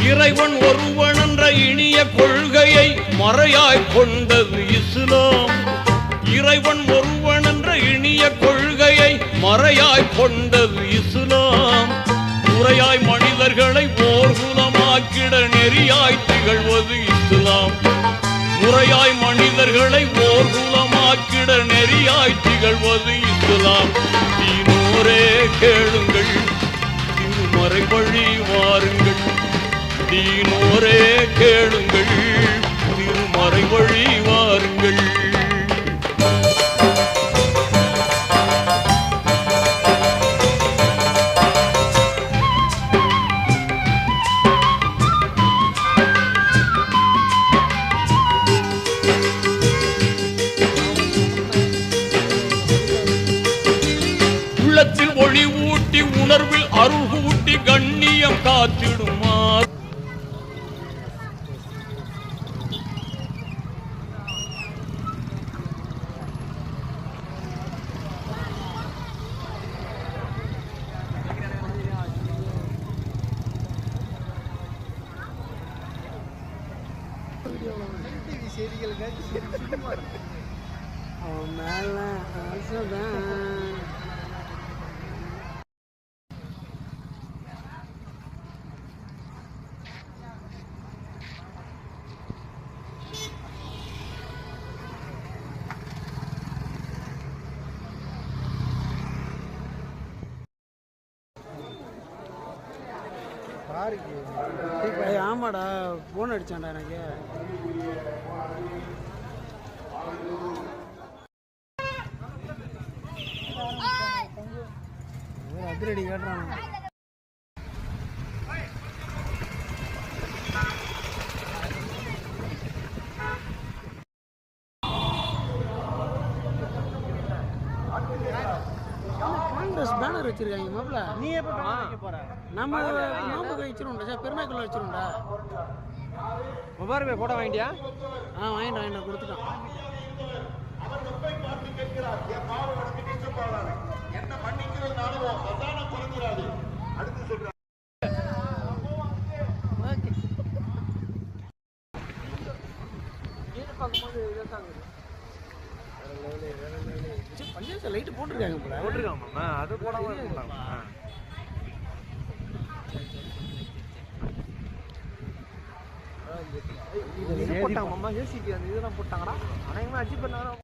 இறைவன் ஒருவன் என்ற இனிய கொள்கையை மறையாய் கொண்டது இஸ்லாம். இறைவன் ஒருவன் என்ற இனிய கொள்கையை மறையாய் கொண்டது இஸ்லாம். முறையாய் மனிதர்களை ஓர்குலமாக்கிட நெறியாய் திகழ்வது இஸ்லாம். முறையாய் மனிதர்களை ஓர்குலமாக்கிட நெறியாய் திகழ்வது இஸ்லாம். தீனோரே கேளுங்கள், திருமறை வழி வாருங்கள். தீனோரே கேளுங்கள், திருமறை வழி வாருங்கள். உள்ளத்தில் ஒளி ஊட்டி உணர்வில் அருள் ஊட்டி கண்ணியம் காத்திடுமாறு ஆமாடா போன் அடிச்சான்டா எனக்கு. அதிரடி கேட்டுறான். காங்கிரஸ் பேனர் வச்சிருக்காங்க மாப்பிள்ள. நீ எப்ப வைக்க போற? நம்ம நோம்பு வச்சிருவோம்டா, பெருமைக்குள்ள வச்சிருவோம்டா. Mobile photo வாங்கிட்டியா? வாங்கிட்டு கொடுத்துட்டான். என்ன மன்னிக்கிறதுனாலும் குறைஞ்சிடாது. அடுத்து சொல்றேன். லைட் போட்டிருக்காங்க போல. போட்டிருக்காமா? அது போடாம இருக்கலாமா? போட்டாங்கம்மா, ஏசிக்கு அந்த இதெல்லாம் போட்டாங்கடா. அனைவரும் அஜி பண்ணாங்க.